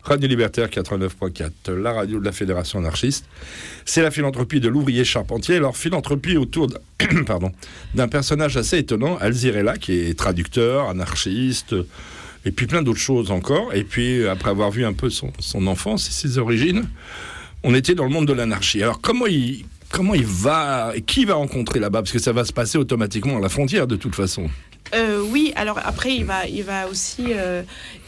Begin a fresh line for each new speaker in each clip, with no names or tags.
Radio Libertaire 89.4, la radio de la Fédération anarchiste. C'est la philanthropie de l'ouvrier charpentier. Alors, philanthropie autour d'un personnage assez étonnant, Alzirela, qui est traducteur, anarchiste, et puis plein d'autres choses encore. Et puis, après avoir vu un peu son enfance et ses origines, on était dans le monde de l'anarchie. Alors, comment il va, qui va rencontrer là-bas? Parce que ça va se passer automatiquement à la frontière, de toute façon.
Oui, alors après, il va aussi,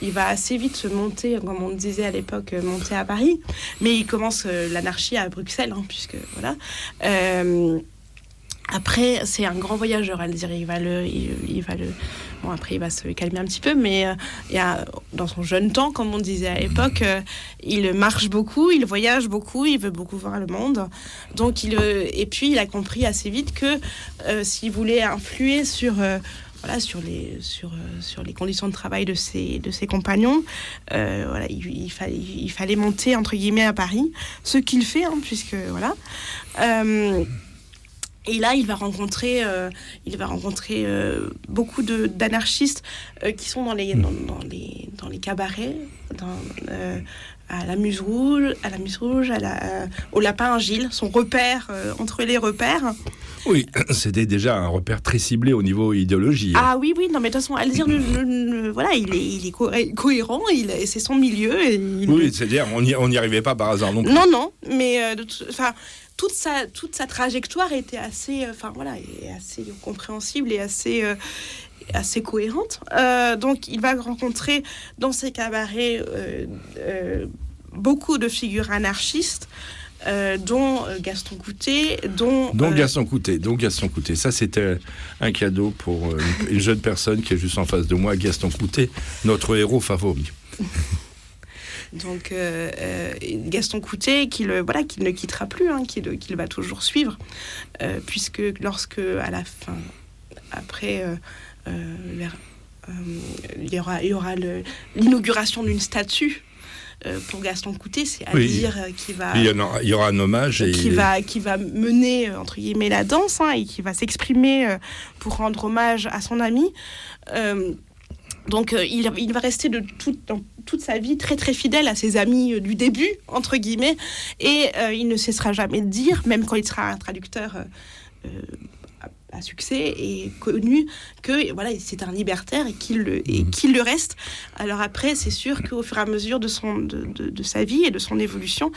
il va assez vite se monter, comme on disait à l'époque, monter à Paris. Mais il commence l'anarchie à Bruxelles, puisque voilà. Après, c'est un grand voyageur, Alzire. Bon, après, il va se calmer un petit peu, mais dans son jeune temps, comme on disait à l'époque, il marche beaucoup, il voyage beaucoup, il veut beaucoup voir le monde. Donc, et puis, il a compris assez vite que s'il voulait influer sur les conditions de travail de ses compagnons, il fallait monter entre guillemets à Paris, ce qu'il fait, puisque voilà. Et là, il va rencontrer beaucoup d'anarchistes qui sont dans les cabarets, à la Muse Rouge, au Lapin Agile, son repère entre les repères.
Oui, c'était déjà un repère très ciblé au niveau idéologie.
Ah oui, non, mais de toute façon, Alzire, voilà, il est cohérent, c'est son milieu.
Oui, c'est-à-dire, on n'y arrivait pas par hasard non plus.
Non, mais toute sa trajectoire était assez compréhensible et assez cohérente. Donc, il va rencontrer dans ses cabarets beaucoup de figures anarchistes, dont Gaston Coutet, dont
Gaston Coutet. Ça, c'était un cadeau pour une jeune personne qui est juste en face de moi, Gaston Coutet, notre héros favori.
Donc Gaston Coutet qu'il ne quittera plus, qu'il va toujours suivre, puisque lorsque à la fin, après il y aura l'inauguration d'une statue pour Gaston Coutet, c'est Alzire qui va...
Il y aura un hommage
qui va mener, entre guillemets, la danse, et qui va s'exprimer pour rendre hommage à son ami. Donc, il va rester dans toute sa vie très, très fidèle à ses amis du début, entre guillemets, et il ne cessera jamais de dire, même quand il sera un traducteur à succès et connu, que voilà, c'est un libertaire et qu'il le reste. Alors après, c'est sûr qu'au fur et à mesure de sa vie et de son évolution,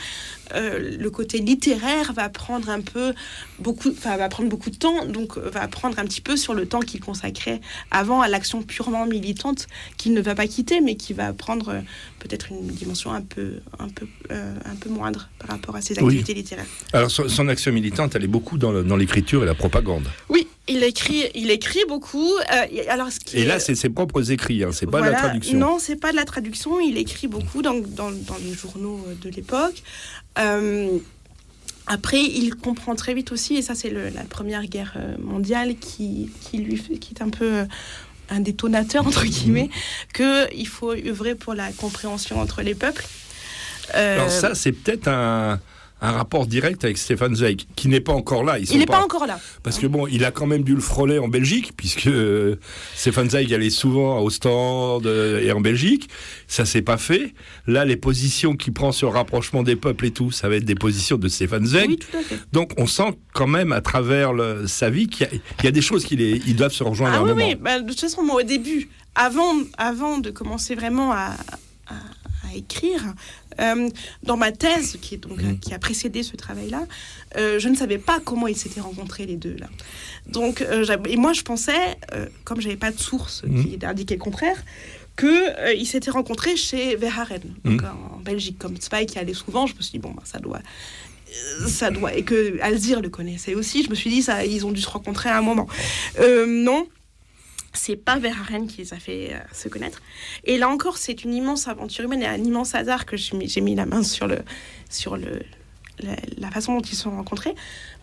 le côté littéraire va prendre beaucoup de temps, donc va prendre un petit peu sur le temps qu'il consacrait avant à l'action purement militante, qu'il ne va pas quitter, mais qui va prendre peut-être une dimension un peu moindre par rapport à ses activités littéraires.
Alors son action militante, elle est beaucoup dans l'écriture et la propagande.
Oui, il écrit beaucoup.
Et là, c'est ses propres écrits, c'est pas de la traduction.
Non, c'est pas de la traduction. Il écrit beaucoup dans les journaux de l'époque. Après, il comprend très vite aussi, et ça c'est la Première Guerre mondiale qui est un peu un détonateur, entre guillemets, qu'il faut œuvrer pour la compréhension entre les peuples.
Alors ça, c'est peut-être un rapport direct avec Stefan Zweig, qui n'est pas encore là.
Il n'est pas encore là.
Parce que il a quand même dû le frôler en Belgique, puisque Stefan Zweig allait souvent à Ostende et en Belgique. Ça s'est pas fait. Là, les positions qu'il prend sur le rapprochement des peuples et tout, ça va être des positions de Stefan Zweig.
Oui, tout à fait.
Donc, on sent quand même, à travers sa vie, qu'il y a des choses ils doivent se rejoindre à un moment.
Oui. De toute façon, moi, au début, avant de commencer vraiment à écrire, dans ma thèse qui a précédé ce travail-là, je ne savais pas comment ils s'étaient rencontrés les deux là. Donc et moi je pensais, comme j'avais pas de source qui indiquait le contraire, que ils s'étaient rencontrés chez Verhaeren, donc en Belgique, comme Zweig qui allait souvent. Je me suis dit ça doit, et que Alzire le connaissait aussi. Je me suis dit ils ont dû se rencontrer à un moment. Non. C'est pas Verhaeren qui les a fait se connaître. Et là encore, c'est une immense aventure humaine et un immense hasard que j'ai mis la main sur la façon dont ils se sont rencontrés.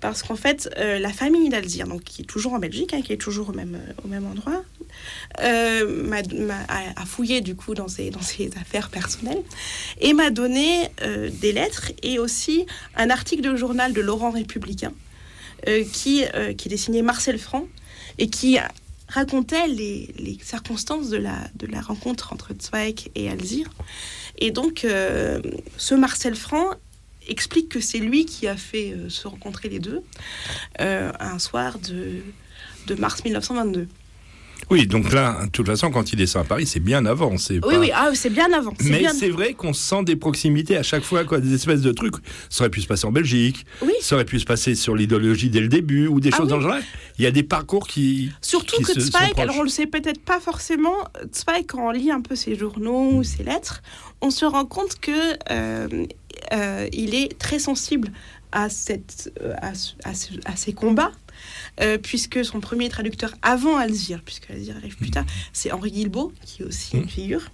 Parce qu'en fait, la famille d'Alzire, donc qui est toujours en Belgique, qui est toujours au même endroit, a fouillé du coup dans ses affaires personnelles et m'a donné des lettres et aussi un article de journal de Laurent Républicain qui est signé Marcel Franc et qui racontait les circonstances de la rencontre entre Zweig et Alzire. Et donc, ce Marcel Franc explique que c'est lui qui a fait se rencontrer les deux un soir de mars 1922.
Oui, donc là, de toute façon, quand il descend à Paris, c'est bien avant. C'est
bien avant.
C'est vrai qu'on sent des proximités à chaque fois, quoi, des espèces de trucs. Ça aurait pu se passer en Belgique, ça aurait pu se passer sur l'idéologie dès le début, ou des choses dans le genre. Il y a des parcours qui
Surtout
qui
que Zweig, alors on le sait peut-être pas forcément, Zweig, quand on lit un peu ses journaux ou ses lettres, on se rend compte que il est très sensible à ces combats. Puisque son premier traducteur avant Alzire, puisque Alzire arrive plus tard, c'est Henri Guilbeault, qui est aussi une figure,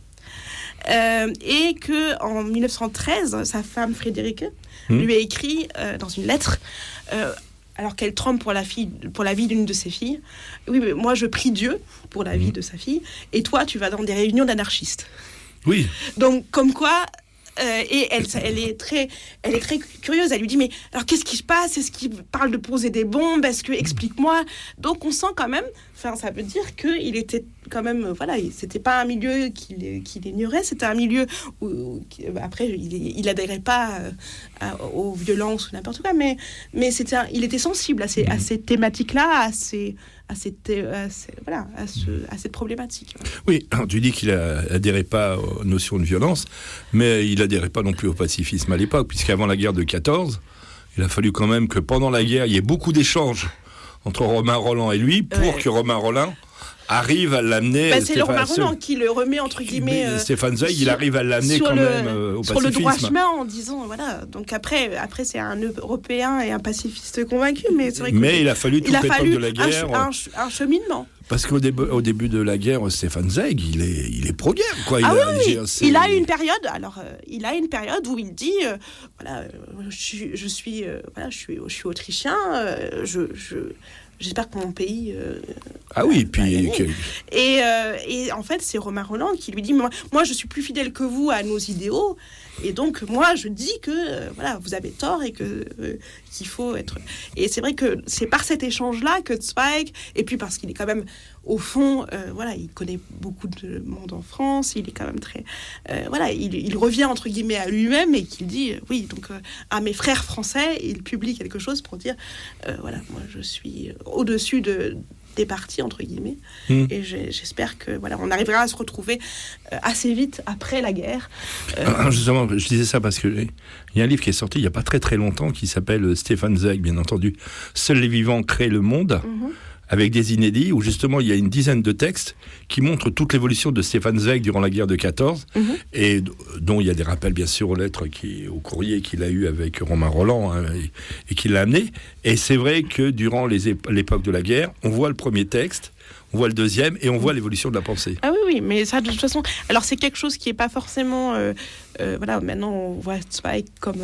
et que en 1913, sa femme Frédérique lui a écrit dans une lettre, alors qu'elle tremble pour la vie d'une de ses filles, oui, mais moi je prie Dieu pour la vie de sa fille, et toi tu vas dans des réunions d'anarchistes.
Oui.
Donc comme quoi. Et elle est très curieuse. Elle lui dit mais alors qu'est-ce qui se passe? Est-ce qu'il parle de poser des bombes? Est-ce que explique-moi? Donc on sent quand même. Enfin, ça veut dire qu'il était quand même c'était pas un milieu qu'il ignorait. C'était un milieu où après il adhérait pas aux violences ou n'importe quoi. Mais il était sensible à ces thématiques-là, à cette problématique.
Oui, alors tu dis qu'il n'adhérait pas aux notions de violence, mais il n'adhérait pas non plus au pacifisme à l'époque, puisqu'avant la guerre de 14, il a fallu quand même que pendant la guerre, il y ait beaucoup d'échanges entre Romain Rolland et lui, pour que Romain Rolland arrive à l'amener...
c'est le Romain Rolland qui le remet, entre guillemets...
Stéphane Zweig, il arrive à l'amener quand même au pacifisme.
Sur le droit chemin, en disant, voilà... Donc après c'est un Européen et un pacifiste convaincu, mais c'est vrai que...
Mais il a fallu toute l'époque de la guerre...
un cheminement.
Parce qu'au début de la guerre, Stéphane Zweig, il est pro-guerre, quoi.
Il a une période où il dit, je suis autrichien, j'espère que mon pays... Et en fait, c'est Romain Rolland qui lui dit moi, je suis plus fidèle que vous à nos idéaux. Et donc, moi, je dis que vous avez tort et qu'il faut être... Et c'est vrai que c'est par cet échange-là que Zweig, et puis parce qu'il est quand même, au fond, il connaît beaucoup de monde en France, il est quand même très... il revient, entre guillemets, à lui-même et qu'il dit, à mes frères français, il publie quelque chose pour dire, moi, je suis au-dessus des partis, entre guillemets, et j'espère que on arrivera à se retrouver assez vite après la guerre.
Justement, je disais ça parce que il y a un livre qui est sorti il n'y a pas très très longtemps qui s'appelle Stéphane Zweig, bien entendu, Seuls les vivants créent le monde, avec des inédits, où justement il y a une dizaine de textes qui montrent toute l'évolution de Stéphane Zweig durant la guerre de 14, et dont il y a des rappels bien sûr aux lettres, au courrier qu'il a eu avec Romain Rolland, et qui l'a amené. Et c'est vrai que durant l'époque de la guerre, on voit le premier texte, on voit le deuxième, et on voit l'évolution de la pensée.
Ah oui, mais ça, de toute façon... Alors, c'est quelque chose qui n'est pas forcément... maintenant, on voit Zweig comme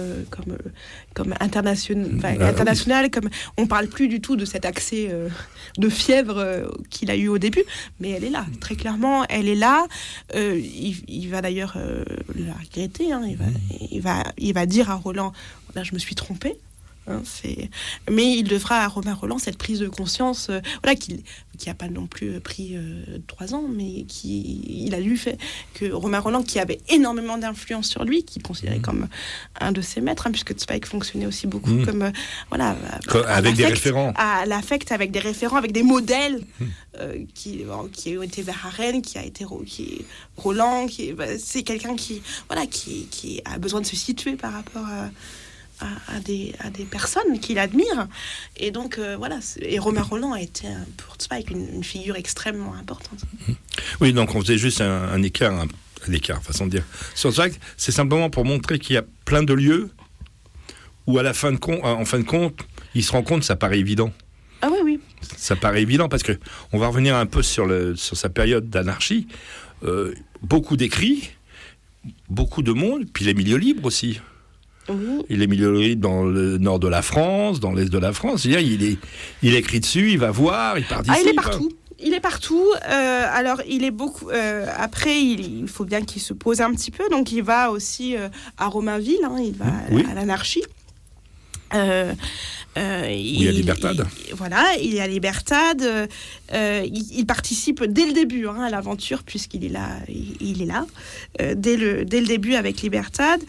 international, comme... On ne parle plus du tout de cet accès de fièvre qu'il a eu au début, mais elle est là, très clairement, elle est là. Il va d'ailleurs la regretter, il va dire à Rolland, je me suis trompé. Mais il devra à Romain Rolland cette prise de conscience qui n'a pas non plus pris 3 ans, mais il a lu fait que Romain Rolland, qui avait énormément d'influence sur lui, qui considérait comme un de ses maîtres, puisque Zweig fonctionnait aussi beaucoup comme
avec des référents,
à l'affect, avec des référents, avec des modèles qui ont été Verhaeren, qui est Rolland, c'est quelqu'un qui a besoin de se situer par rapport à des personnes qu'il admire, et donc et Romain Rolland a été pour Zweig une figure extrêmement importante.
Oui, donc on faisait juste un écart, façon de dire, sur Zweig. C'est simplement pour montrer qu'il y a plein de lieux où en fin de compte, il se rend compte, ça paraît évident.
Ah oui.
Ça paraît évident parce que on va revenir un peu sur sa période d'anarchie. Beaucoup d'écrits, beaucoup de monde, puis les milieux libres aussi.
Oui.
Il est milieu dans le nord de la France, dans l'est de la France. Il écrit dessus, il va voir, il participe.
Il est partout. Il est partout. Alors, il est beaucoup... après, il faut bien qu'il se pose un petit peu. Donc, il va aussi à Romainville. Il va à l'anarchie.
Il y a Libertad.
Voilà, il y a Libertad. Il participe dès le début à l'aventure, puisqu'il est là, dès le début avec Libertad.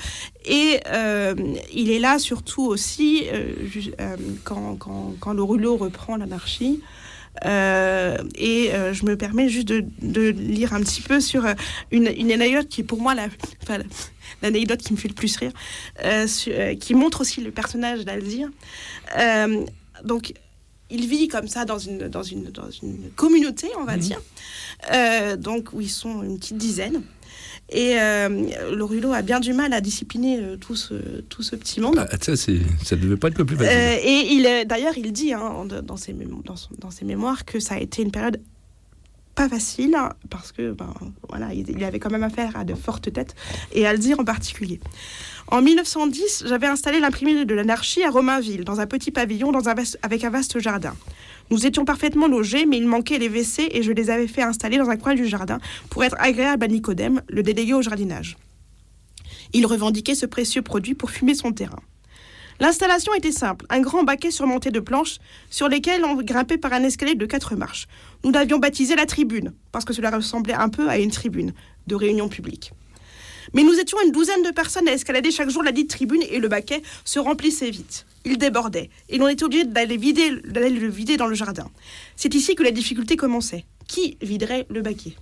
Et il est là surtout aussi quand le rouleau reprend l'anarchie. Je me permets juste de lire un petit peu sur une anecdote qui est pour moi l'anecdote qui me fait le plus rire, qui montre aussi le personnage d'Alzire. Donc, il vit comme ça dans une communauté, on va dire, donc où ils sont une petite dizaine. Et Lorulot a bien du mal à discipliner tout ce petit monde.
Ça ne devait pas être le plus facile.
Et d'ailleurs, il dit dans ses mémoires que ça a été une période pas facile, parce que il avait quand même affaire à de fortes têtes, et Alzire en particulier. En 1910, j'avais installé l'imprimerie de l'anarchie à Romainville, dans un petit pavillon avec un vaste jardin. Nous étions parfaitement logés, mais il manquait les WC et je les avais fait installer dans un coin du jardin pour être agréable à Nicodème, le délégué au jardinage. Il revendiquait ce précieux produit pour fumer son terrain. L'installation était simple, un grand baquet surmonté de planches sur lesquelles on grimpait par un escalier de 4 marches. Nous l'avions baptisé la tribune, parce que cela ressemblait un peu à une tribune de réunion publique. Mais nous étions une douzaine de personnes à escalader chaque jour la dite tribune et le baquet se remplissait vite. Il débordait et l'on était obligé d'aller le vider dans le jardin. C'est ici que la difficulté commençait. Qui viderait le baquet ?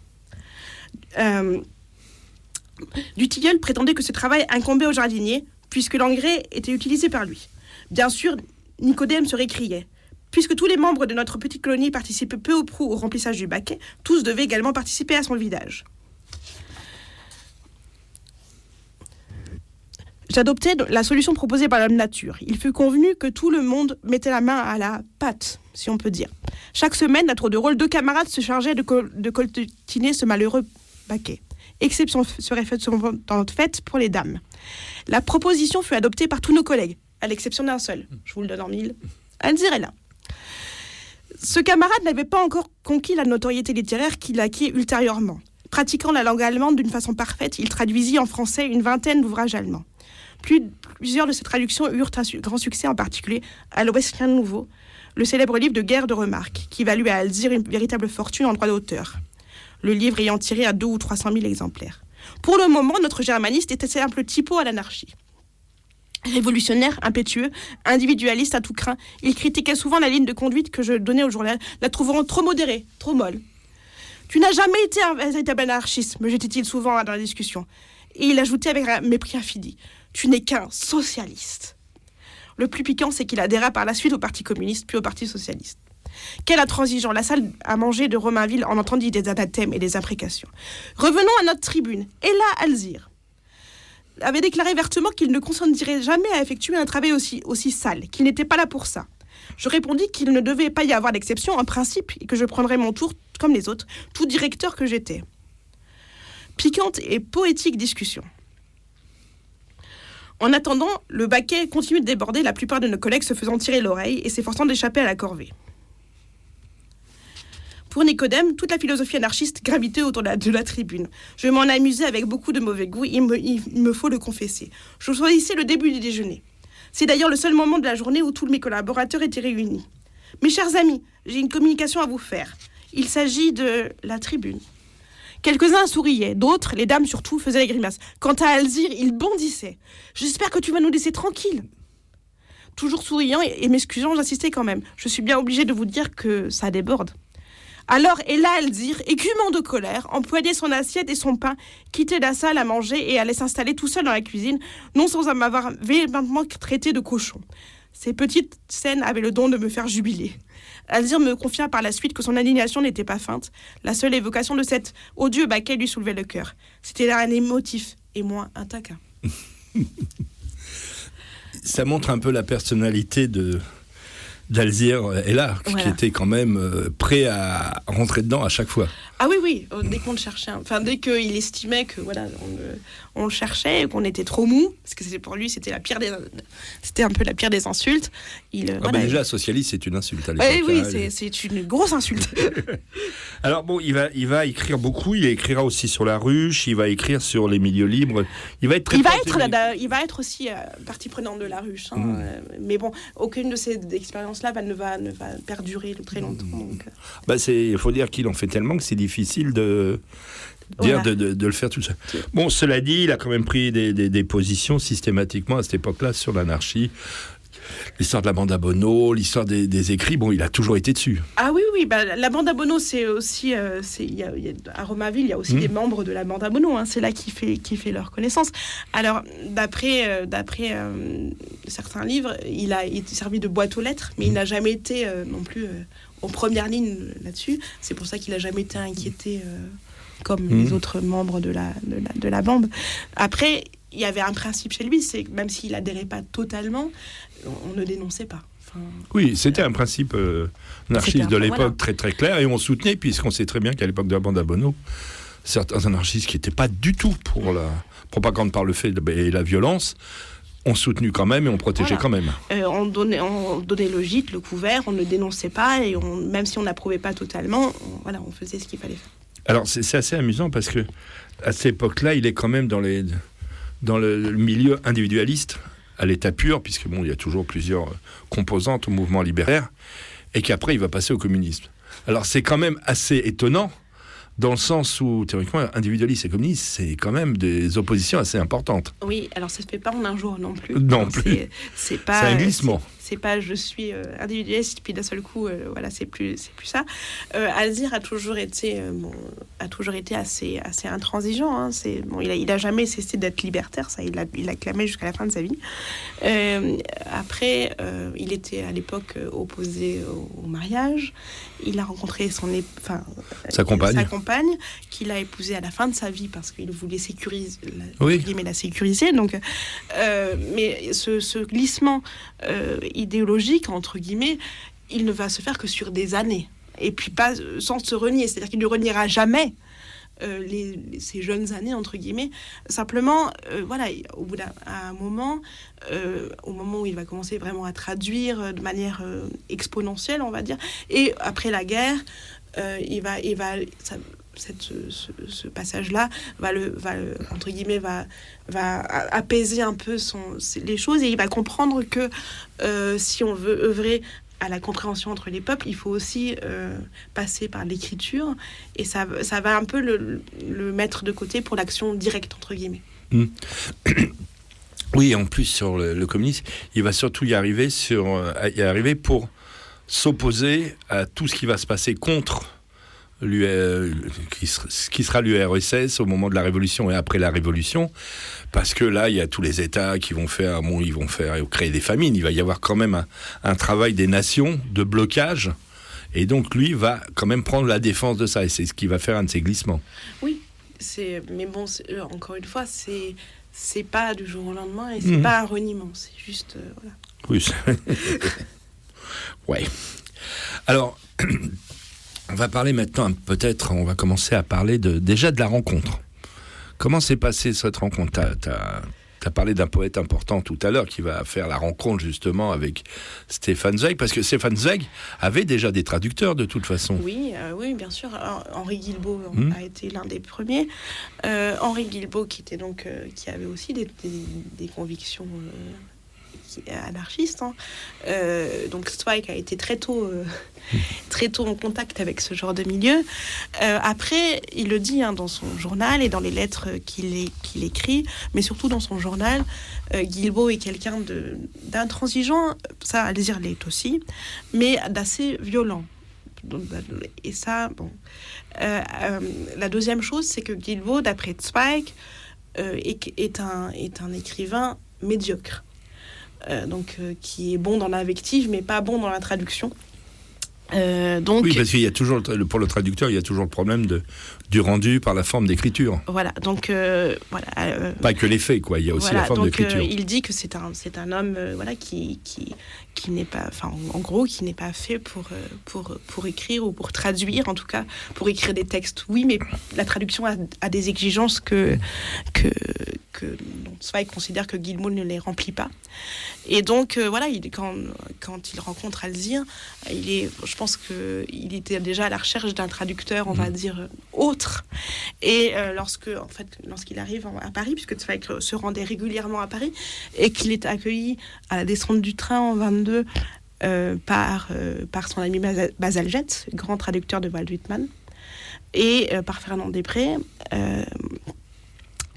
Dutilleul prétendait que ce travail incombait au jardinier, puisque l'engrais était utilisé par lui. Bien sûr, Nicodème se récriait. Puisque tous les membres de notre petite colonie participaient peu ou prou au remplissage du baquet, tous devaient également participer à son vidage. J'adoptais la solution proposée par l'homme nature. Il fut convenu que tout le monde mettait la main à la pâte, si on peut dire. Chaque semaine, à tour de rôle, 2 camarades se chargeaient de coltiner ce malheureux baquet. Exception serait faite pour les dames. La proposition fut adoptée par tous nos collègues, à l'exception d'un seul. Je vous le donne en mille. Alzire est là. Ce camarade n'avait pas encore conquis la notoriété littéraire qu'il acquit ultérieurement. Pratiquant la langue allemande d'une façon parfaite, il traduisit en français une vingtaine d'ouvrages allemands. Plusieurs de ces traductions eurent un grand succès, en particulier à l'Ouestien Nouveau, le célèbre livre de guerre de remarques, qui valut à Alzire une véritable fortune en droit d'auteur, le livre ayant tiré à 200 ou 300 000 exemplaires. Pour le moment, notre germaniste était simple typo à l'anarchie. Révolutionnaire, impétueux, individualiste à tout crin, il critiquait souvent la ligne de conduite que je donnais au journal, la trouvant trop modérée, trop molle. « Tu n'as jamais été un véritable anarchiste », me jétait-il souvent dans la discussion. Et il ajoutait avec un mépris infini, « Tu n'es qu'un socialiste ». Le plus piquant, c'est qu'il adhéra par la suite au Parti communiste, puis au Parti socialiste. Quel intransigeant, la salle à manger de Romainville en entendit des anathèmes et des imprécations. Revenons à notre tribune. Et là, Alzire avait déclaré vertement qu'il ne consentirait jamais à effectuer un travail aussi sale, qu'il n'était pas là pour ça. Je répondis qu'il ne devait pas y avoir d'exception, en principe, et que je prendrais mon tour, comme les autres, tout directeur que j'étais. Piquante et poétique discussion. En attendant, le baquet continue de déborder, la plupart de nos collègues se faisant tirer l'oreille et s'efforçant d'échapper à la corvée. Pour Nicodème, toute la philosophie anarchiste gravitait autour de la tribune. Je m'en amusais avec beaucoup de mauvais goût, il me faut le confesser. Je choisissais le début du déjeuner. C'est d'ailleurs le seul moment de la journée où tous mes collaborateurs étaient réunis. Mes chers amis, j'ai une communication à vous faire. Il s'agit de la tribune. Quelques-uns souriaient, d'autres, les dames surtout, faisaient les grimaces. Quant à Alzire, il bondissait. « J'espère que tu vas nous laisser tranquilles. » Toujours souriant et m'excusant, j'insistais quand même. Je suis bien obligée de vous dire que ça déborde. Alors, et là, Alzire, écumant de colère, empoignait son assiette et son pain, quittait la salle à manger et allait s'installer tout seul dans la cuisine, non sans m'avoir véhémentement traité de cochon. Ces petites scènes avaient le don de me faire jubiler. Alzire me confia par la suite que son indignation n'était pas feinte. La seule évocation de cet odieux baquet lui soulevait le cœur. C'était là un émotif et moins un taquin.
Ça montre un peu la personnalité d'Alzire est là, qui
Voilà.
était quand même prêt à rentrer dedans à chaque fois.
Ah oui, dès qu'on le cherchait, dès qu'il estimait que voilà, on le cherchait et qu'on était trop mou, parce que pour lui c'était c'était un peu la pire des insultes.
Déjà, socialiste, c'est une insulte à l'époque.
Oui, c'est une grosse insulte.
Alors bon, il va écrire beaucoup. Il écrira aussi sur la ruche. Il va écrire sur les milieux libres. Il va être très.
Il va être aussi partie prenante de la ruche. Mais bon, aucune de ces expériences-là ne va perdurer très longtemps. Donc.
Il faut dire qu'il en fait tellement que c'est difficile de le faire tout seul. Bon, cela dit, il a quand même pris des positions systématiquement à cette époque-là sur l'anarchie. L'histoire de la bande à Bono, l'histoire des écrits, il a toujours été dessus.
Ah oui, la bande à Bono, c'est aussi... à Romainville, il y a aussi des membres de la bande à Bono. C'est là qui fait leur connaissance. Alors, d'après certains livres, il a été servi de boîte aux lettres, mais il n'a jamais été non plus en première ligne là-dessus. C'est pour ça qu'il n'a jamais été inquiété comme les autres membres de la bande. Après, il y avait un principe chez lui, c'est que même s'il adhérait pas totalement, on ne dénonçait pas.
Oui, c'était un principe anarchiste de l'époque très très clair, et on soutenait, puisqu'on sait très bien qu'à l'époque de la bande à Bono, certains anarchistes qui n'étaient pas du tout pour la propagande par le fait et la violence, ont soutenu quand même et on protégeait quand même.
On donnait le gîte, le couvert, on ne dénonçait pas, et même si on n'approuvait pas totalement, on faisait ce qu'il fallait faire.
Alors c'est assez amusant parce que à cette époque-là, il est quand même dans le milieu individualiste à l'état pur, puisque il y a toujours plusieurs composantes au mouvement libéraire, et qu'après il va passer au communisme. Alors c'est quand même assez étonnant, dans le sens où, théoriquement, individualiste et communiste, c'est quand même des oppositions assez importantes.
Oui, alors ça se fait pas en un jour non plus.
Non plus.
C'est pas...
C'est un glissement.
C'est pas je suis individualiste, puis d'un seul coup, c'est plus ça. Alzire a toujours été assez intransigeant. Il a jamais cessé d'être libertaire, ça il l'a clamé jusqu'à la fin de sa vie. Après, il était à l'époque opposé au mariage. Il a rencontré sa compagne, qu'il a épousée à la fin de sa vie parce qu'il voulait la sécuriser. Donc, mais ce glissement idéologique, entre guillemets, il ne va se faire que sur des années. Et puis pas sans se renier. C'est-à-dire qu'il ne reniera jamais ces jeunes années, entre guillemets. Simplement, au bout d'un moment, au moment où il va commencer vraiment à traduire de manière exponentielle, on va dire, et après la guerre, ce passage-là va entre guillemets va apaiser un peu les choses, et il va comprendre que si on veut œuvrer à la compréhension entre les peuples, il faut aussi passer par l'écriture, et ça va un peu le mettre de côté pour l'action directe, entre guillemets.
Oui, en plus sur le communisme, il va surtout y arriver pour s'opposer à tout ce qui va se passer contre ce qui sera l'URSS au moment de la Révolution et après la Révolution, parce que là, il y a tous les États qui vont créer des famines. Il va y avoir quand même un travail des nations de blocage, et donc lui va quand même prendre la défense de ça, et c'est ce qui va faire un de ses glissements.
Oui, mais bon, encore une fois, c'est pas du jour au lendemain, et c'est pas un reniement, c'est juste voilà.
Oui. Ouais. Alors. On va parler maintenant, on va commencer à parler déjà de la rencontre. Comment s'est passée cette rencontre ? T'as parlé d'un poète important tout à l'heure qui va faire la rencontre justement avec Stefan Zweig, parce que Stefan Zweig avait déjà des traducteurs de toute façon.
Oui, bien sûr. Henri Guilbeault a été l'un des premiers. Henri Guilbeault qui avait aussi des convictions anarchiste. Donc Zweig a été très tôt en contact avec ce genre de milieu. Après, il le dit dans son journal et dans les lettres qu'il écrit, mais surtout dans son journal, Guilbeault est quelqu'un d'intransigeant, ça Alzire l'est aussi, mais d'assez violent. Et ça, bon. La deuxième chose, c'est que Guilbeault, d'après Zweig, est un écrivain médiocre. Qui est bon dans l'invective, mais pas bon dans la traduction. Donc,
oui, parce qu'il y a toujours, pour le traducteur, il y a toujours le problème du rendu par la forme d'écriture.
Voilà, donc
pas que les faits, quoi. Il y a aussi la forme d'écriture.
Il dit que c'est un homme, qui n'est pas, enfin, en gros, qui n'est pas fait pour écrire ou pour traduire, en tout cas, pour écrire des textes. Oui, mais la traduction a des exigences que Zweig considère que Guillemot ne les remplit pas. Et donc, quand il rencontre Alzire, je pense qu'il était déjà à la recherche d'un traducteur, on va dire, autre. Et lorsqu'il arrive à Paris, puisque Zweig se rendait régulièrement à Paris, et qu'il est accueilli à la descente du train en 22 par son ami Baselget, grand traducteur de Walt Whitman, et par Fernand Després.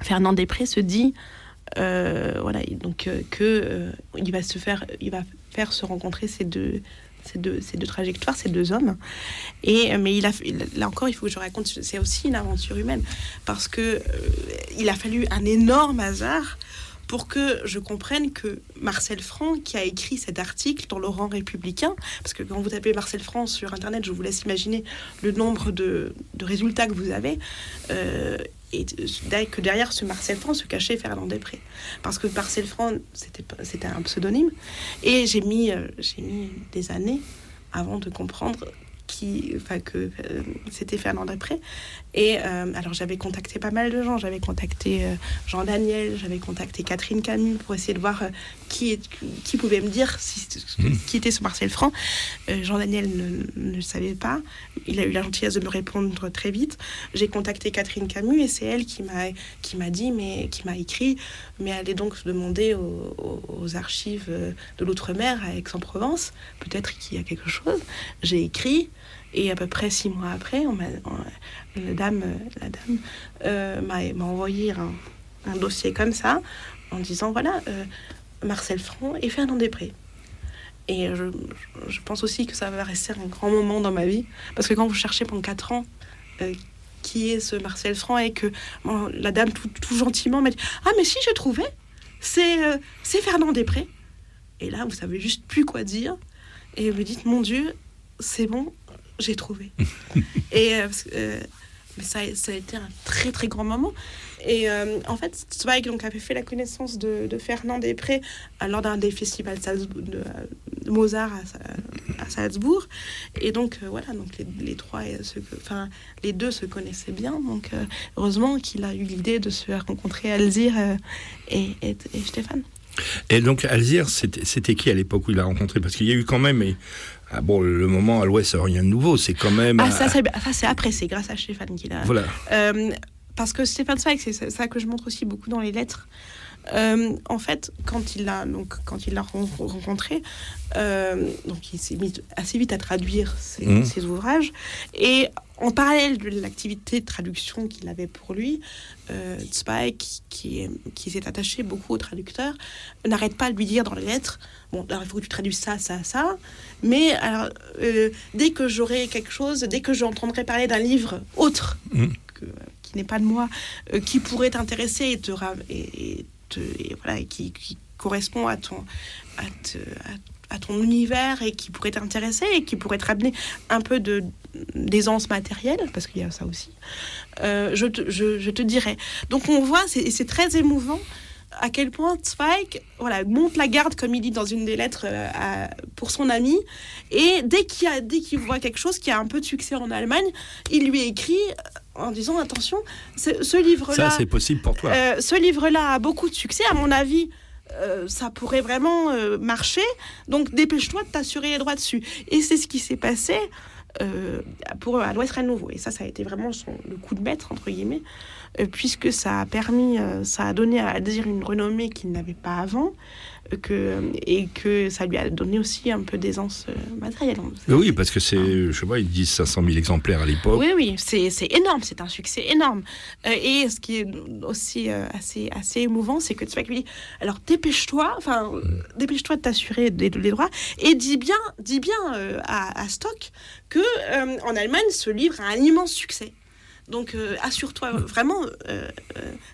Fernand Després se dit il va faire se rencontrer ces deux trajectoires, ces deux hommes. Mais là encore, il faut que je raconte, c'est aussi une aventure humaine, parce que il a fallu un énorme hasard pour que je comprenne que Marcel Franc, qui a écrit cet article dans l'Orient républicain, parce que quand vous tapez Marcel Franc sur Internet, je vous laisse imaginer le nombre de résultats que vous avez, et que derrière ce Marcel Franc se cachait Fernand Després. Parce que Marcel Franc, c'était un pseudonyme, et j'ai mis des années avant de comprendre que c'était Fernand Després. Et alors j'avais contacté pas mal de gens, j'avais contacté Jean Daniel, j'avais contacté Catherine Camus pour essayer de voir qui pouvait me dire qui était ce Marcel Franc. Jean Daniel ne savait pas, il a eu la gentillesse de me répondre très vite. J'ai contacté Catherine Camus et c'est elle qui m'a dit, mais qui m'a écrit, mais allez donc demander aux archives de l'Outre-mer à Aix-en-Provence, peut-être qu'il y a quelque chose. J'ai écrit. Et à peu près 6 mois après, la dame m'a envoyé un dossier comme ça, en disant, voilà, Marcel Franc et Fernand Després. Et je pense aussi que ça va rester un grand moment dans ma vie, parce que quand vous cherchez pendant 4 ans qui est ce Marcel Franc, et que la dame tout gentiment m'a dit, ah mais si, j'ai trouvé, c'est Fernand Després. Et là, vous savez juste plus quoi dire, et vous dites, mon Dieu, c'est bon, j'ai trouvé. Et mais ça a été un très très grand moment. Et en fait, Zweig avait fait la connaissance de Fernand Després lors d'un des festivals de Mozart à Salzbourg. Et donc les deux se connaissaient bien. Donc heureusement qu'il a eu l'idée de se rencontrer Alzire et Stéphane.
Et donc Alzire, c'était qui à l'époque où il a rencontré? Parce qu'il y a eu quand même... le moment à l'Ouest, rien de nouveau, c'est quand même...
Ça c'est après, c'est grâce à Stéphane qu'il a...
Voilà.
Parce que Stéphane Zweig, c'est ça que je montre aussi beaucoup dans les lettres. En fait, quand il l'a rencontré, donc il s'est mis assez vite à traduire ses ouvrages. Et en parallèle de l'activité de traduction qu'il avait pour lui, Zweig, qui s'est attaché beaucoup au traducteur, n'arrête pas de lui dire dans les lettres, bon, alors il faut que tu traduises ça, ça, ça, mais alors, dès que j'aurai quelque chose, dès que j'entendrai parler d'un livre autre, qui n'est pas de moi, qui pourrait t'intéresser et qui correspond à ton univers et qui pourrait t'intéresser et qui pourrait te ramener un peu d'aisance matérielle, parce qu'il y a ça aussi, je te dirai. Donc on voit, c'est très émouvant à quel point Zweig monte la garde, comme il dit dans une des lettres, pour son ami, et dès qu'il voit quelque chose qui a un peu de succès en Allemagne, il lui écrit en disant, attention, ce livre-là...
Ça, c'est possible pour toi.
Ce livre-là a beaucoup de succès, à mon avis, ça pourrait vraiment marcher, donc dépêche-toi de t'assurer les droits dessus. Et c'est ce qui s'est passé pour À l'Ouest, rien de nouveau. Et ça a été vraiment le coup de maître, entre guillemets, puisque ça a donné à Alzire une renommée qu'il n'avait pas avant, et que ça lui a donné aussi un peu d'aisance matérielle.
Oui, parce que je sais pas, ils disent 500 000 exemplaires à l'époque.
Oui, c'est énorme, c'est un succès énorme. Et ce qui est aussi assez émouvant, c'est que Zweig lui dit, alors dépêche-toi de t'assurer les droits, et dis bien à Stock que en Allemagne, ce livre a un immense succès. Donc, assure-toi vraiment,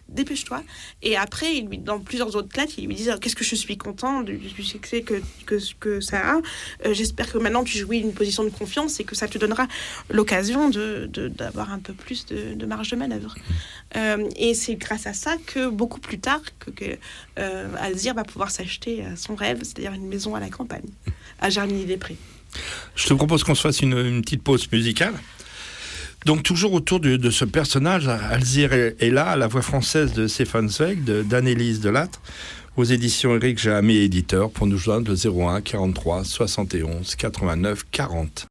dépêche-toi. Et après, dans plusieurs autres lettres, il lui dit qu'est-ce que je suis content du succès que ça a. J'espère que maintenant tu jouis une position de confiance et que ça te donnera l'occasion d'avoir un peu plus de marge de manœuvre. Et c'est grâce à ça que beaucoup plus tard, Alzire va pouvoir s'acheter son rêve, c'est-à-dire une maison à la campagne, à Jarny-des-Prés.
Je te propose qu'on se fasse une petite pause musicale. Donc toujours autour de ce personnage, Alzire est là, la voix française de Stéphane Zweig, d'Annelise Delattre, aux éditions Éric Jahamé, éditeur, pour nous joindre le 01 43 71 89 40.